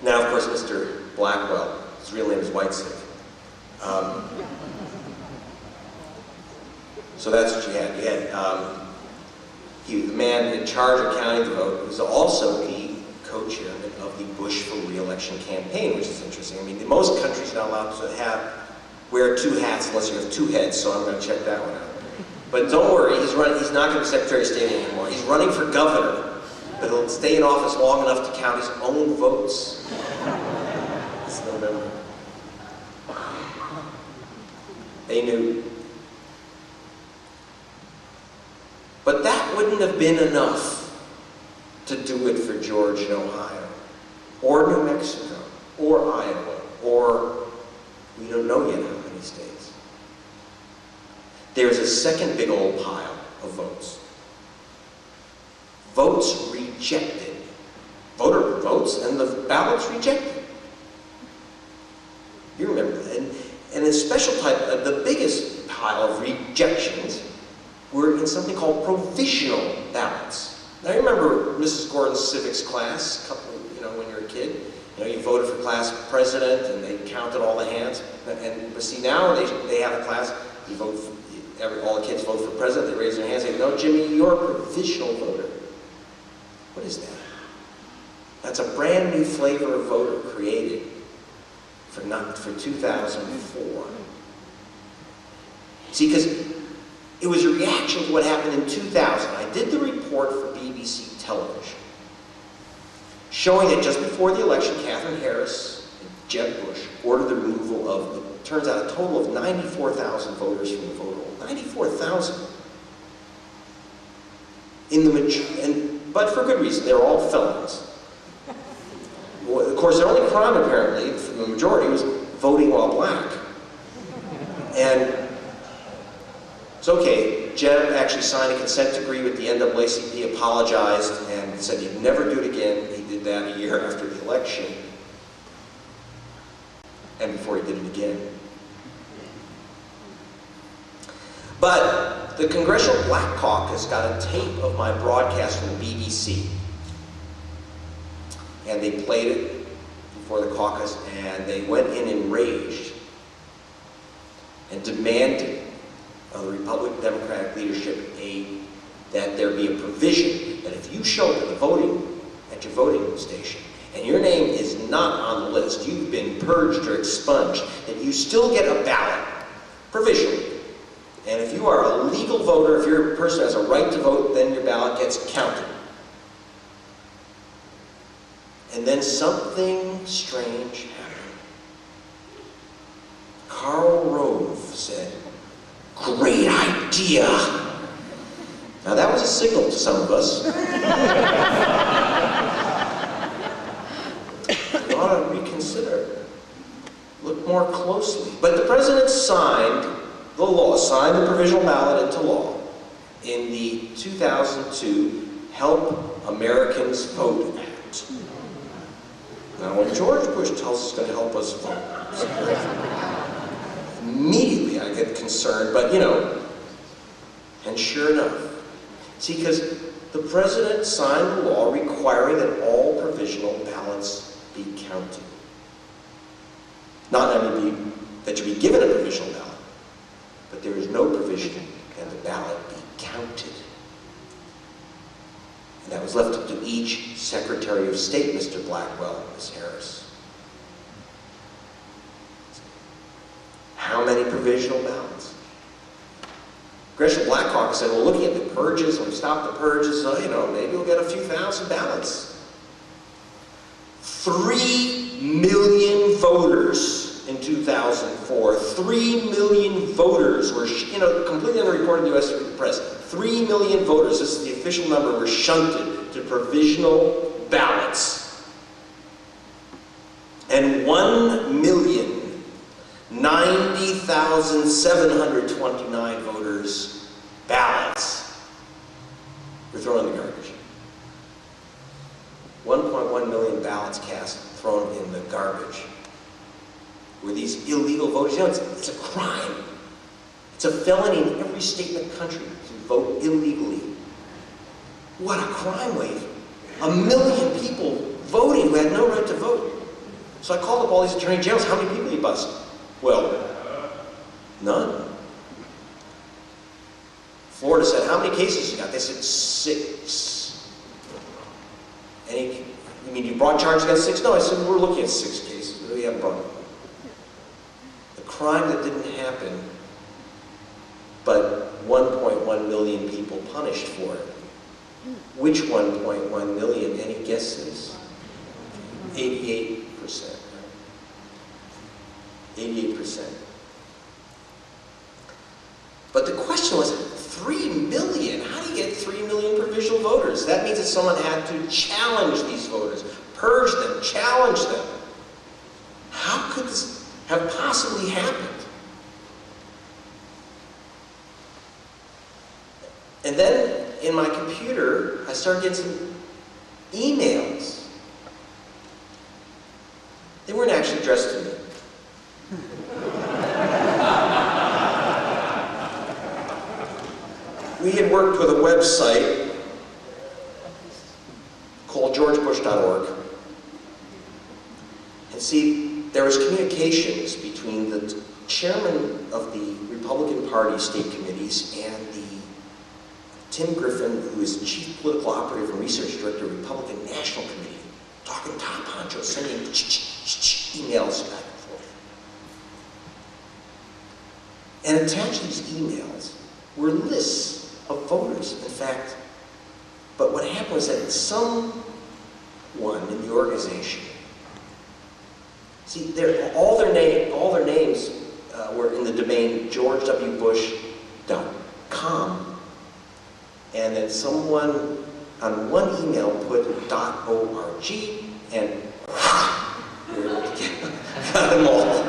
Now, of course, Mr. Blackwell, his real name is Whitesick. So that's what you had. You had the man in charge of counting the vote was also the co-chairman of the Bush for re-election campaign, which is interesting. I mean, most countries are not allowed to wear two hats unless you have two heads, so I'm going to check that one out. But don't worry, he's not going to be Secretary of State anymore. He's running for governor, but he'll stay in office long enough to count his own votes. This November. They knew. But that wouldn't have been enough to do it for George in Ohio, or New Mexico, or Iowa, or we don't know yet how many states. There's a second big old pile of votes. Votes rejected. Voter votes and the ballots rejected. You remember that. And a special type, the biggest pile of rejections were in something called provisional ballots. Now you remember Mrs. Gordon's civics class, when you were a kid. You voted for class president and they counted all the hands. But see, now they have a class, you vote for, all the kids vote for president, they raise their hands and say, no, Jimmy, you're a provisional voter. What is that? That's a brand new flavor of voter created for 2004. See, because it was a reaction to what happened in 2000. I did the report for BBC television, showing that just before the election, Katherine Harris and Jeb Bush ordered the removal of, turns out, a total of 94,000 voters from the voter roll. 94,000. But for good reason, they're all felons. Well, of course, their only crime, apparently, for the majority, was voting while black. And it's okay. Jeb actually signed a consent decree with the NAACP, apologized, and said he'd never do it again. He did that a year after the election, and before he did it again. But the Congressional Black Caucus got a tape of my broadcast from the BBC. And they played it before the caucus, and they went in enraged and demanded of the Republican Democratic leadership that there be a provision that if you show up at your voting station and your name is not on the list, you've been purged or expunged, that you still get a ballot, provisionally. And if you are a legal voter, if you're a person who has a right to vote, then your ballot gets counted. And then something strange happened. Karl Rove said, "Great idea." Now that was a signal to some of us. You ought to reconsider. Look more closely. But the president signed the provisional ballot into law in the 2002 Help Americans Vote Act. Now, when George Bush tells us he's going to help us vote, immediately I get concerned, but and sure enough. See, because the president signed the law requiring that all provisional ballots be counted. Not only that you be given a provisional ballot, but there is no provision that the ballot be counted. And that was left up to each Secretary of State, Mr. Blackwell and Ms. Harris. How many provisional ballots? Congressional Black Caucus said, well, looking at the purges, when we stop the purges, maybe we'll get a few thousand ballots. 3 million voters in 2004. 3 million voters were, completely unreported in the U.S. press. 3 million voters, this is the official number, were shunted to provisional ballots. And 1,090,729 voters' ballots were thrown in the garbage. 1.1 million ballots cast, thrown in the garbage. Were these illegal voters? It's a crime. It's a felony in every state in the country to vote illegally. What a crime wave. 1 million people voting who had no right to vote. So I called up all these attorney generals. How many people you bust? Well, none. Florida said, how many cases you got? They said 6. You mean you brought charges against 6? No, I said, we're looking at 6 cases. We haven't brought them. The crime that didn't happen, but 1.1 million people punished for it. Which 1.1 million? Any guesses? 88%. 88%. But the question was, 3 million? How do you get 3 million provisional voters? That means that someone had to challenge these voters, purge them, challenge them. How could this have possibly happened? And then, in my computer, I started getting some emails. They weren't actually addressed to me. We had worked with a website called georgebush.org. And see, there was communications between the chairman of the Republican Party state committees and the Tim Griffin, who is chief political operative and research director of the Republican National Committee, talking top honcho, sending emails back and forth. And attached to these emails were lists of voters, in fact. But what happened was that someone in the organization, see, all their names were in the domain georgewbush.com. And then someone on one email put .org, and we were able to got them all.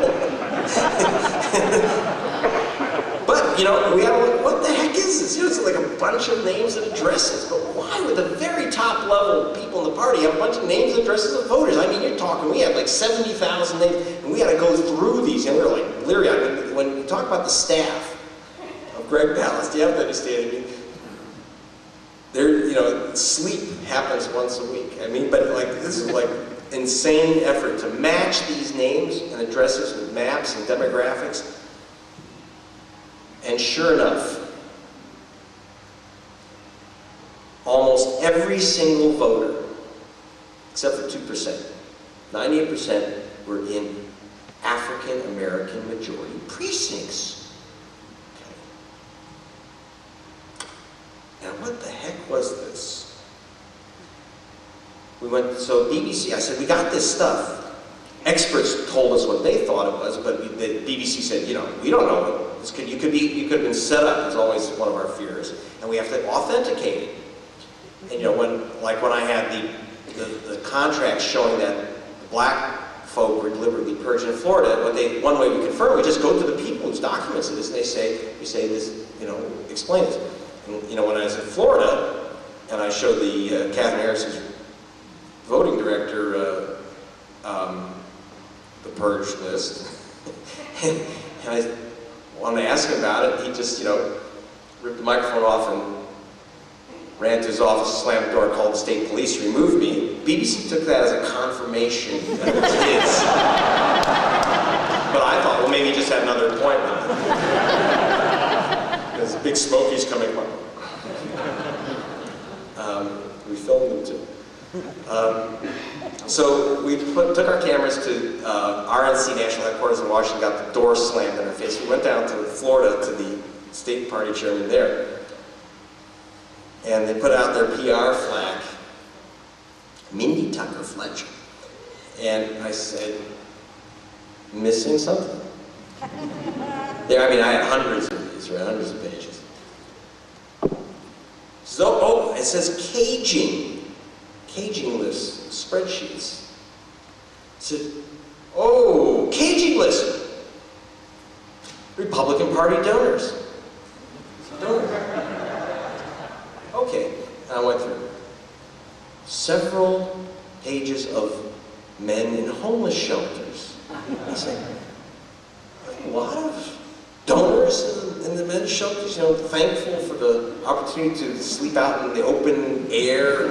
But, you know, we had like, what the heck is this? You know, it's like a bunch of names and addresses. But why would the very top level people in the party have a bunch of names and addresses of voters? I mean, you're talking, we had like 70,000 names, and we had to go through these, and we were like, literally, I mean, when you talk about the staff of Greg Palast, you have to understand, I mean, you know, sleep happens once a week. I mean, but like, this is like insane effort to match these names and addresses with maps and demographics. And sure enough, almost every single voter, except for 2%, 98% were in African American majority precincts. Now, what the heck was this? We went, so BBC, I said, we got this stuff. Experts told us what they thought it was, but the BBC said, you know, we don't know what this could, you could have been set up. It's always one of our fears. And we have to authenticate it. And, you know, when I had the contracts showing that black folk were deliberately purged in Florida, one way we confirm, we just go to the people whose documents it is, and we say this, you know, explain this. And, you know, when I was in Florida, and I showed the Catherine Harris's voting director the purge list, and I wanted to ask him about it, he just, you know, ripped the microphone off and ran to his office, slammed the door, called the state police, removed me. BBC took that as a confirmation that it was his. But I thought, well, maybe he just had another appointment. Because Big Smokey's coming up. We filmed them too. So we took our cameras to RNC National Headquarters in Washington, got the door slammed in our face. We went down to Florida to the state party chairman there. And they put out their PR flag, Mindy Tucker Fletcher. And I said, missing something? There, I mean, I had hundreds of these, right? Hundreds of pages. So, oh, it says caging list, spreadsheets. It said, oh, caging list. Republican Party donors. Okay, and I went through several pages of men in homeless shelters. I said, a lot of donors in the men's shelters, you know, thankful for the opportunity to sleep out in the open air.